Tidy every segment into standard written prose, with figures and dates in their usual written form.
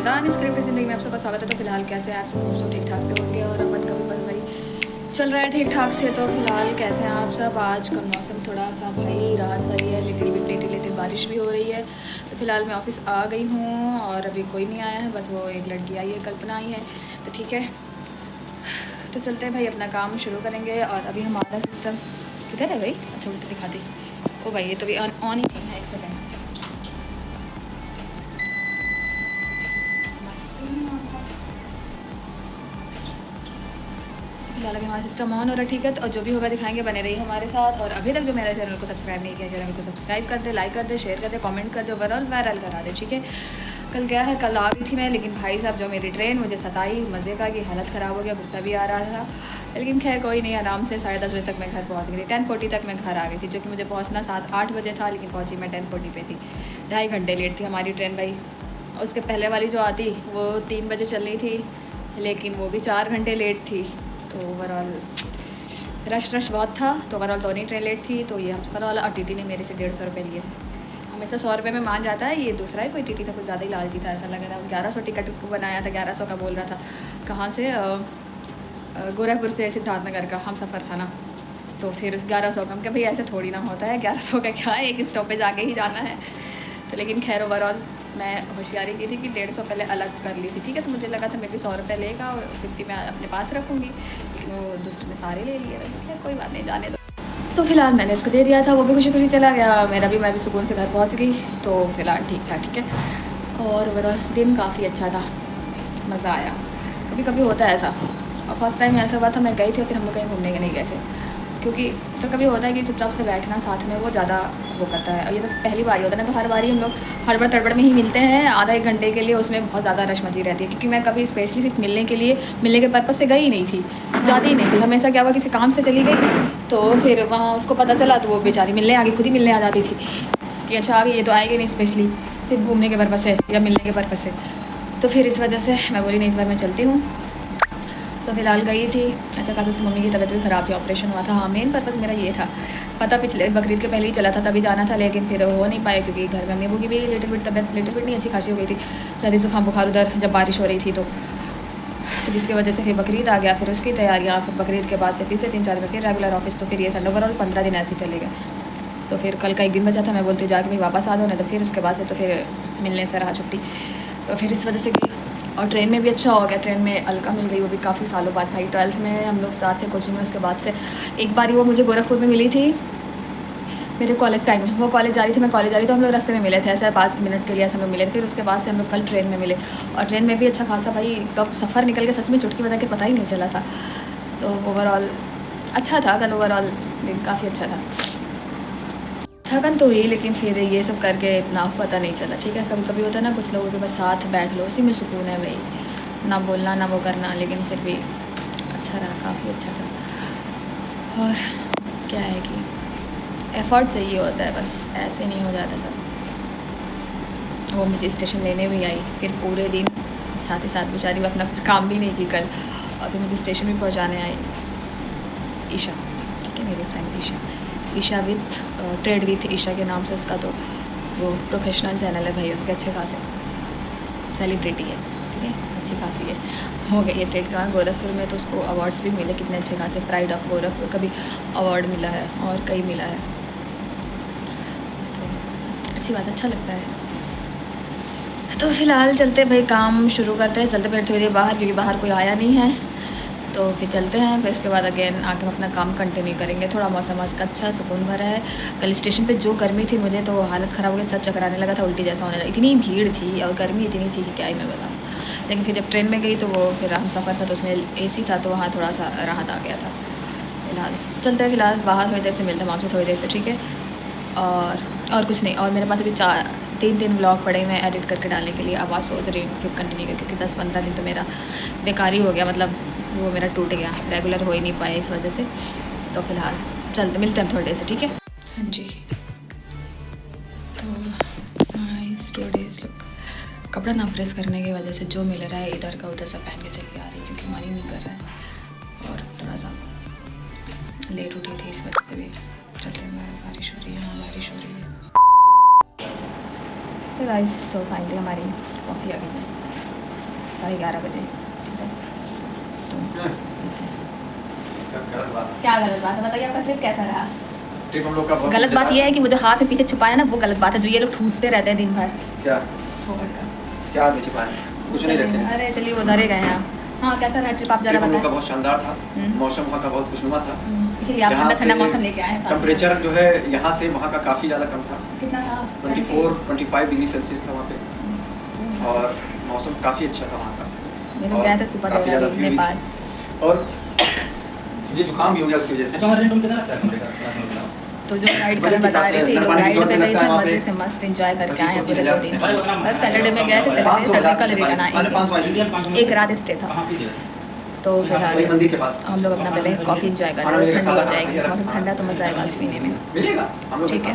मज़ेदार स्क्रिप्ट ज़िंदगी में आप सबका स्वागत है। तो फिलहाल कैसे हैं आप सब ठीक ठाक से होंगे और अपन का भी बस भाई चल रहा है ठीक ठाक से। तो फिलहाल कैसे हैं आप सब? आज का मौसम थोड़ा सा भाई राहत भरी है, लिटिल बारिश भी हो रही है। तो फिलहाल मैं ऑफिस आ गई हूँ और अभी कोई नहीं आया है, बस वो एक लड़की आई है, कल्पना आई है। तो ठीक है, तो चलते हैं भाई, अपना काम शुरू करेंगे। और अभी हमारा सिस्टम किधर है भाई? अच्छा उल्टा दिखा दी। ओ भाई ये तो भी ऑन ही नहीं है, एक सेकेंड। फिलहाल अभी हमारा सिस्टम ऑन हो रहा है, ठीक है। तो जो भी होगा दिखाएंगे, बने रहिए हमारे साथ। और अभी तक जो मेरे चैनल को सब्सक्राइब नहीं किया, चैनल को सब्सक्राइब कर दे, लाइक कर दे, शेयर कर दे, कमेंट कर दे, ओवरऑल वायरल करा दे, ठीक है। कल क्या है, कल आ गई थी मैं, लेकिन भाई साहब जो मेरी ट्रेन मुझे सताई मज़े का कि हालत ख़राब हो गया, गुस्सा भी आ रहा था। लेकिन खैर कोई नहीं, आराम से 10:30 बजे तक मैं घर पहुंच गई थी। 10:40 तक मैं घर आ गई थी, जो कि मुझे पहुंचना 7-8 बजे था, लेकिन पहुंची मैं 10:40 पे थी। 2.5 घंटे लेट थी हमारी ट्रेन भाई। उसके पहले वाली जो आती वो 3 बजे चलनी थी, लेकिन वो भी 4 घंटे लेट थी। तो ओवरऑल रश बहुत था, तो ओवरऑल दोनों ट्रेन लेट थी। तो ये हमसफ़र वाला और टीटी ने मेरे से 150 रुपये लिए थे। हमेशा 100 रुपये में मान जाता है, ये दूसरा है कोई टीटी था, कुछ ज़्यादा ही लालची था, ऐसा लग रहा था। 1100 टिकट बनाया था, 1100 का बोल रहा था। कहाँ से? गोरखपुर से सिद्धार्थनगर का हम सफ़र था ना, तो फिर 1100 का। हम क्या भाई ऐसे थोड़ी ना होता है, 1100 का क्या है, एक स्टॉपेज आके ही जाना है। तो लेकिन खैर ओवरऑल मैं होशियारी की थी कि 150 पहले अलग कर ली थी, ठीक है। तो मुझे लगा था मैं भी 100 रुपये लेगा और 50 मैं अपने पास रखूँगी, लेकिन वो दुष्ट ने सारे ले लिए। खैर कोई बात नहीं, जाने दो। तो फिलहाल मैंने उसको दे दिया था, वो भी खुशी खुशी चला गया, मैं भी सुकून से घर पहुँच गई। तो फिलहाल ठीक था, ठीक है। और ओवरऑल दिन काफ़ी अच्छा था, मज़ा आया। कभी कभी होता है ऐसा, और फर्स्ट टाइम ऐसा हुआ था, मैं गई थी और फिर हम लोग कहीं घूमने के नहीं गए थे, क्योंकि तो कभी होता है कि चुपचाप से बैठना साथ में वो ज़्यादा वो करता है। और ये तो पहली बार ही होता है ना, तो हर बारी हम लोग हड़बड़ तड़बड़ में ही मिलते हैं आधा एक घंटे के लिए, उसमें बहुत ज़्यादा रश मची रहती है। क्योंकि मैं कभी स्पेशली सिर्फ मिलने के पर्पज़ से गई नहीं थी, जाती ही नहीं थी। हमेशा क्या हुआ, किसी काम से चली गई, तो फिर वहाँ उसको पता चला तो वो बेचारी मिलने आ गई, खुद ही मिलने आ जाती थी कि अच्छा आ गई, ये तो आएगी नहीं स्पेशली सिर्फ घूमने के पर्पज़ से या मिलने के पर्पज़ से। तो फिर इस वजह से मैं बोली नहीं, इस बार मैं चलती हूँ। तो फिलहाल गई थी। अच्छा खासा उसकी मम्मी की तबीयत भी ख़राब थी, ऑपरेशन हुआ था। हाँ, मेन पर्पज़ मेरा ये था, पता पिछले बकरीद के पहले ही चला था, तभी जाना था, लेकिन फिर हो नहीं पाया क्योंकि घर में अम्मी अबू की भी लिटिल बिट नहीं अच्छी खासी हो गई थी, सर्दी जुकाम बुखार, उधर जब बारिश हो रही थी तो जिसकी वजह से फिर बकरीद आ गया। फिर उसकी तैयारियाँ, फिर बकरीद के बाद से फिर से 3-4 दिन फिर रेगुलर ऑफिस। तो फिर ये संडे ओवरऑल 15 दिन ऐसे चले गए। तो फिर कल का एक दिन बचा था, मैं बोलती जाके भाई वापस आ जाओ ना, तो फिर उसके बाद से तो फिर मिलने से रहा छुट्टी। तो फिर इस वजह से गई। और ट्रेन में भी अच्छा हो गया, ट्रेन में अलका मिल गई, वो भी काफ़ी सालों बाद भाई। 12th में हम लोग साथ थे कोचिंग में, उसके बाद से एक बार वो मुझे गोरखपुर में मिली थी मेरे कॉलेज टाइम में। वो कॉलेज जा रही थी, मैं कॉलेज जा रही, तो हम लोग रास्ते में मिले थे, ऐसे 5 मिनट के लिए ऐसे हम लोग मिले थे। फिर उसके बाद से हम लोग कल ट्रेन में मिले, और ट्रेन में भी अच्छा खासा भाई कब सफ़र निकल के सच में चुटकी बजा के पता ही नहीं चला था। तो ओवरऑल अच्छा था कल, ओवरऑल दिन काफ़ी अच्छा था। थकन तो हुई, लेकिन फिर ये सब करके इतना पता नहीं चला, ठीक है। कभी कभी होता है ना, कुछ लोगों के बस साथ बैठ लो, उसी में सुकून है भाई, ना बोलना ना वो करना, लेकिन फिर भी अच्छा रहा, काफ़ी अच्छा था। और क्या है कि एफ़र्ट चाहिए होता है, बस ऐसे नहीं हो जाता सब। वो मुझे स्टेशन लेने भी आई, फिर पूरे दिन साथ ही साथ बेचारी वो अपना कुछ काम भी नहीं की कल, और फिर मुझे स्टेशन भी पहुँचाने आई। ईशा, ठीक है, मेरी friend Isha with trade with Isha के नाम से उसका, तो वो प्रोफेशनल चैनल है भाई, उसके अच्छे खासे सेलिब्रिटी है, ठीक है, अच्छी खासी है, हो गई है ट्रेड का गोरखपुर में। तो उसको अवार्ड्स भी मिले कितने अच्छे खासे, प्राइड ऑफ गोरखपुर का भी अवार्ड मिला है और कई मिला है। तो अच्छी बात, अच्छा लगता है। तो फिलहाल चलते भाई, काम शुरू करते हैं, चलते फिर थोड़ी देर बाहर, क्योंकि बाहर कोई आया नहीं है। तो फिर चलते हैं, फिर उसके बाद अगेन आके हम अपना काम कंटिन्यू करेंगे। थोड़ा मौसम आज का अच्छा सुकून भरा है। कल स्टेशन पे जो गर्मी थी, मुझे तो हालत ख़राब हो गई, सर चकराने लगा था, उल्टी जैसा होने लगा, इतनी भीड़ थी और गर्मी इतनी थी कि क्या ही मैं बताऊँ। लेकिन फिर जब ट्रेन में गई तो वो फिर हम सफ़र था, तो उसमें AC था, तो वहाँ थोड़ा सा राहत आ गया था। फिलहाल चलते हैं, फिलहाल बाहर थोड़ी देर से मिलते हैं आपसे, थोड़ी देर से, ठीक है। और कुछ नहीं, और मेरे पास अभी 3 ब्लॉग पड़े हुए हैं एडिट करके डालने के लिए। अब आज सोच रही हूँ फिर कंटिन्यू करके, क्योंकि 10-15 दिन तो मेरा बेकार ही हो गया, मतलब वो मेरा टूट गया, रेगुलर हो ही नहीं पाया इस वजह से। तो फिलहाल मिलते हैं थोड़ी देर से, ठीक है। हाँ जी, तो माय स्टूडेंट्स लुक, कपड़ा ना प्रेस करने की वजह से जो मिल रहा है इधर का उधर से पहन के चली आ रही, क्योंकि मन ही नहीं कर रहा है, और थोड़ा सा लेट उठी थी इस वजह से भी। चलते हैं, बारिश हो रही है, हाँ बारिश हो रही है। तो गाइस, तो फाइनली हमारी कॉफ़ी आ गई है। 11:30 बजे, ठीक है। क्या गलत बात है बताइए, आपका ट्रिप कैसा रहा? ट्रिप हम लोग का बहुत गलत बात ये है कि वो जो हाथ में पीछे छुपाया ना, वो गलत बात है, जो ये लोग ठूसते रहते हैं दिन भर। क्या क्या हाथ में छुपाया? कुछ नहीं रखे। अरे चलिए वो उधर ही गए हैं। हाँ कैसा रहा ट्रिप, आप जरा हम लोग का बताएं। बहुत शानदार था, मौसम वहाँ का बहुत खुशनुमा था। इसलिए आप ठंडा ठंडा मौसम लेके आए हैं। टेम्परेचर जो है यहाँ से वहाँ का काफ़ी ज़्यादा कम था। कितना था? 24-25 डिग्री सेल्सियस था वहाँ पे, और मौसम काफ़ी अच्छा था वहाँ का। मेरे गए थे सुपर काफ़ी ज़्यादा नेपाल, और मुझे जुकाम भी हो गया उसकी वजह से। तो जो राइड पर बता रही थी, लोग राइड पे गए थे, मजे से मस्त एंजॉय करके आए हैं पूरे 2 दिन। बस सैटरडे में गए थे, सैटरडे कल रिटर्न आए, एक रात स्टे था। तो फिलहाल हम लोग अपना पहले कॉफ़ी एंजॉय कर रहे थे, ठंडी हो जाएगी, मौसम ठंडा तो मज़ा आएगा आज पीने में, ठीक है।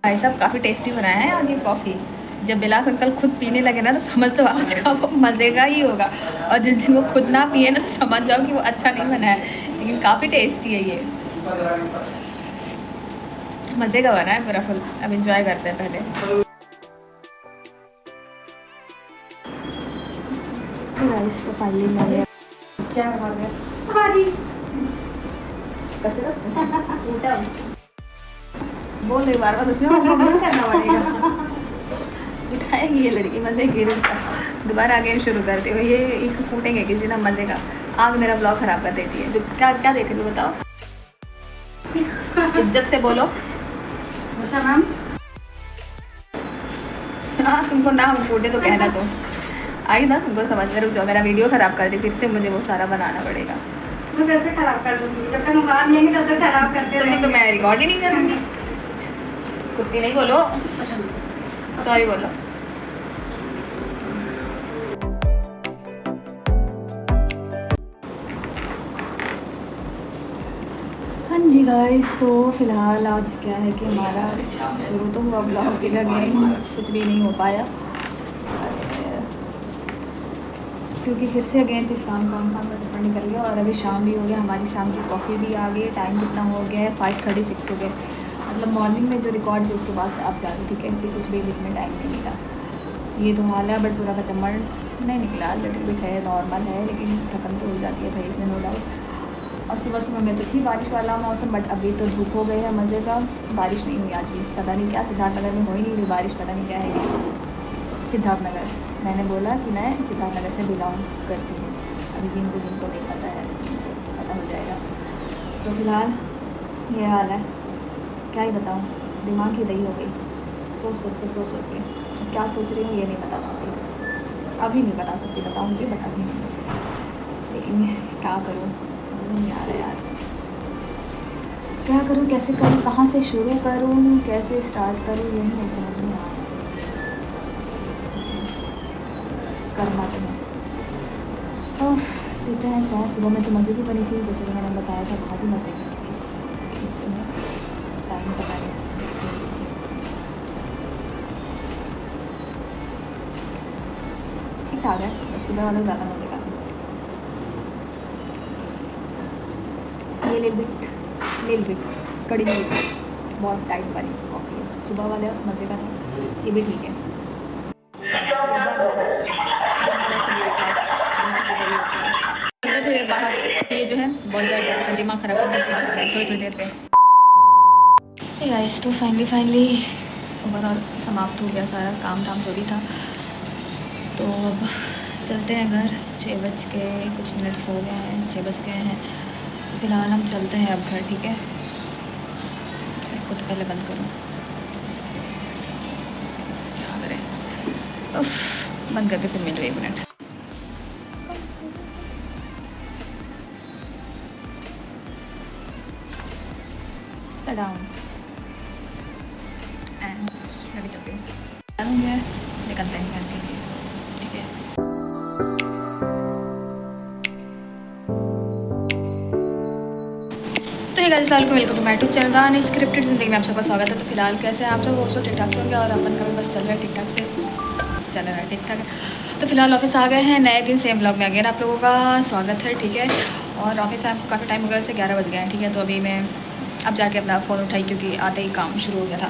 भाई साहब काफ़ी टेस्टी बनाया है आगे कॉफ़ी। जब बिलास अंकल खुद पीने लगे ना तो समझ लो आज का वो मज़े का ही होगा, और जिस दिन वो खुद ना पिए ना तो समझ जाओ कि वो अच्छा नहीं बना है, लेकिन काफ़ी टेस्टी है ये, मज़े का बना है पूरा फुल। अब एंजॉय करते हैं पहले। तो फाइनली मैंने क्या बना गया सॉरी बोल रही बार बार उसमें करना पड़ेगा। उठाएंगी ये लड़की मज़े की, दोबारा आगे शुरू करते हो ये एक फूटेंगे किसी ना मज़े का। आग मेरा ब्लॉग ख़राब कर देती है। जो क्या क्या देख रही हो बताओ, इज्जत से बोलो। उषा मैम, हाँ तुमको ना हम फूटे तो कहना, तो आई ना तुमको समझ में। रुक जाओ, मेरा वीडियो ख़राब कर दी फिर से, मुझे वो सारा बनाना पड़ेगा। मैं कैसे खराब कर दूँगी, जब तक हम बाहर नहीं आएंगे तब तक खराब करते रहेंगे। तो मैं रिकॉर्ड ही नहीं करूँगी। कुत्ती नहीं बोलो, सॉरी बोलो। हाँ जी गाइस, तो फिलहाल आज क्या है कि हमारा शुरू तो हुआ ब्लॉग, फिर अगेन कुछ भी नहीं हो पाया क्योंकि फिर से अगेन सिर्फ काम का सफ़र निकल गया। और अभी शाम भी हो गया, हमारी शाम की कॉफ़ी भी आ गई। टाइम कितना हो गया है, 5:36 हो गए। मतलब मॉर्निंग में जो रिकॉर्ड थे उसके बाद आप जा रही, ठीक है, फिर कुछ भी लिखने टाइम नहीं मिला। ये तो हाल है, बट पूरा का चम्मड़ नहीं निकला, लिटिल बिट है, नॉर्मल है, लेकिन थकन तो हो जाती है भाई, इसमें नो डाउट। और सुबह में तो थी बारिश वाला मौसम, बट अभी तो धूप हो गई है मज़े का। बारिश नहीं हुई आज भी, पता नहीं क्या, सिद्धार्थनगर में हो ही नहीं रही बारिश, पता नहीं क्या है। सिद्धार्थनगर, मैंने बोला कि मैं सिद्धार्थनगर से बिलोंग करती हूँ, अभी जिनको नहीं पता है पता हो जाएगा। तो फिलहाल ये हाल है, क्या ही बताऊँ, दिमाग ही दही हो गई। सोच के क्या सोच रही हूँ ये नहीं बता सकती, अभी नहीं बता सकती, बताऊँगी बट अभी नहीं। लेकिन क्या करूँ, नहीं आ रहा यार, क्या करूँ, कैसे करूँ, कहाँ से शुरू करूँ, कैसे स्टार्ट करूँ, यही नहीं समझ में आ रहा। करना तो है, तो देते हैं चाय। सुबह में तो मज़े की बनी थी, जैसे मैंने बताया था, बहुत ही मज़े की। टाइम पता नहीं, ठीक ठाक है, सुबह वाला ज़्यादा मज़े का। ये लिल बिट कड़ी मिली, बहुत टाइट वाली कॉफ़ी है, सुबह वाले मज़े का था, ये भी ठीक है। थोड़ी देर बाहर, ये जो है बहुत ज़्यादा दिमाग ख़राब कर देता है थोड़ी देर पे। गाइस, तो फाइनली ओवरऑल समाप्त हो गया सारा काम धाम जो भी था। तो अब चलते हैं घर, 6 बज के कुछ मिनट हो गए हैं, 6 बज गए हैं। फ़िलहाल हम चलते हैं अब घर, ठीक है। इसको तो पहले बंद करूँ, क्या करें, बंद करके फिर मिलो 1 मिनट। डाउन एंड अभी चलते हैं, निकलते हैं घर के लिए, ठीक है। तो ये guys, welcome to my YouTube channel the unscripted Zindagi में आप सबका स्वागत है। तो फिलहाल कैसे हैं आप सब, वो सब ठीक ठाक से होंगे, और अपन का भी बस चल रहा है ठीक ठाक से, चल रहा है ठीक ठाक है। तो फिलहाल ऑफिस आ गए हैं, नए दिन सेम ब्लॉग में अगेन आप लोगों का स्वागत है, ठीक है। और ऑफिस आपको काफ़ी टाइम हो गया, वैसे 11 बज गए हैं, ठीक है। तो अभी मैं अब जाके अपना फ़ोन उठाई क्योंकि आते ही काम शुरू हो गया था।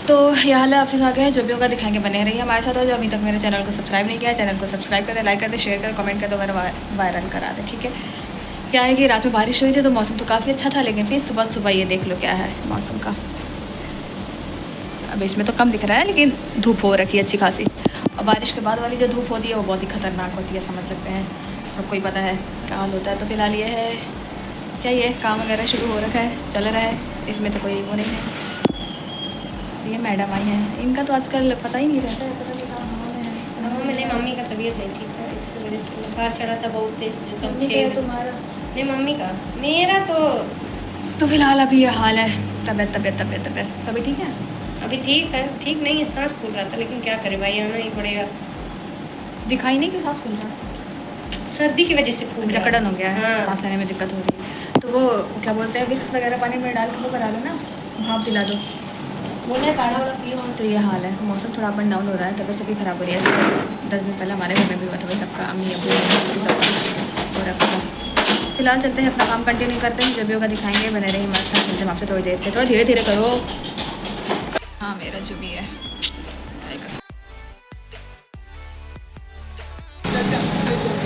तो ये हाल है, ऑफिस आ गए हैं, जो भी होगा दिखाएंगे, बने रहिए हमारे साथ। और जो अभी तक मेरे चैनल को सब्सक्राइब नहीं किया, चैनल को सब्सक्राइब कर दे, लाइक कर दे, शेयर कर, कमेंट कर दो, वायरल करा दे, ठीक है। क्या है कि रात में बारिश हुई थी तो मौसम तो काफ़ी अच्छा था, लेकिन फिर सुबह सुबह ये देख लो क्या है मौसम का। अब इसमें तो कम दिख रहा है, लेकिन धूप हो रखी है अच्छी खासी। और बारिश के बाद वाली जो धूप होती है वो बहुत ही ख़तरनाक होती है, समझ सकते हैं, सबको ही पता है क्या हाल होता है। तो फिलहाल ये है क्या, ये काम वगैरह शुरू हो रखा है, चल रहा है, इसमें तो कोई वो नहीं है। ये मैडम आई हैं, इनका तो आजकल पता ही नहीं रहता है, पता नहीं कहाँ है। हाँ, मैंने मम्मी का तबीयत नहीं ठीक है, इसकी वजह से बुखार चढ़ा था बहुत तेज, कल मम्मी 6 का, बजे। तुम्हारा? नहीं, मम्मी का, मेरा तो फिलहाल अभी ये हाल है, तबीयत अभी ठीक है। अभी ठीक है, ठीक नहीं है, सांस फूल रहा था, लेकिन क्या करे भाई, आना ही पड़ेगा। दिखाई नहीं क्यों सांस फूल रहा है? सर्दी की वजह से फूल रहा है। जकड़न हो गया है, हाँ। सांस लेने में दिक्कत हो रही है। तो वो क्या बोलते हैं, विक्स वगैरह पानी में डाल के वो करा लो ना, भाप दिला दो, बोले काढ़ा वाला पियो। तो ये हाल है, मौसम थोड़ा अप एंड डाउन हो रहा है, तबीयत सबकी ख़राब हो रही है। 10 दिन पहले हमारे घर में भी हुआ था भाई, सबका, अम्मी अबू सबका हो रखा था। फिलहाल चलते हैं, अपना काम कंटिन्यू करते हैं, जो भी होगा दिखाएंगे, बने रही हमारे साथ। मिलते हैं आपसे थोड़ी देर से, थोड़ा धीरे धीरे करो। हाँ, मेरा जो भी है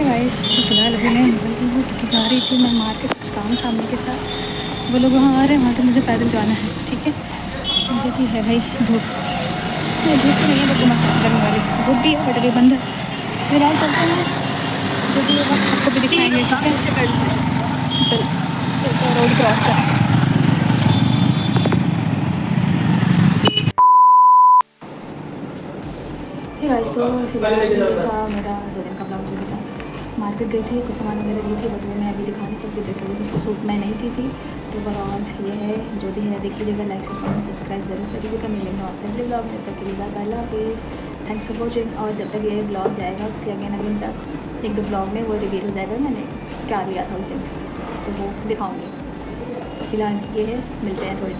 गाइस। तो फिलहाल अभी मैं निकल गई हूँ क्योंकि जा रही थी मैं मार्केट, कुछ काम था अम्मी के साथ। वो लोग वहाँ आ रहे हैं, वहाँ तो मुझे पैदल जाना है, ठीक है। मुझे भी है भाई धूप, धूप तो नहीं है बट गर्मी वाली धूप भी है, बट अभी बंद है। फिलहाल चलते हैं, जो भी होगा आपको भी दिखाएंगे, ठीक है। तो रोड क्रॉस करें। गाइस, तो फिलहाल ये था मेरा 2 दिन का ब्लॉग, जो भी था। मार्केट गई थी, कुछ सामान वगैरह ली थी, बट वो मैं अभी दिखा नहीं सकती, जैसे कि उसको सूट मैं नहीं की थी। तो ओवरऑल ये है, जो भी है देख लीजिएगा, लाइक कमेंट सब्सक्राइब जरूर करिएगा। मिलेंगे आपसे अगले ब्लॉग में, तब के लिए bye bye. Thanks for watching. और जब तक ये ब्लॉग जाएगा, उसके अगेन तक 1-2 ब्लॉग में वो रिवील हो जाएगा मैंने क्या लिया था उस दिन, तो वो दिखाऊँगी। तो फिलहाल ये है, मिलते हैं थोड़ी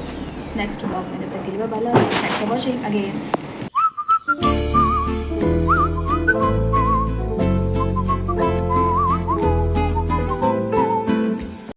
नेक्स्ट ब्लॉग में, जब तक के लिए bye bye. Thanks for watching again.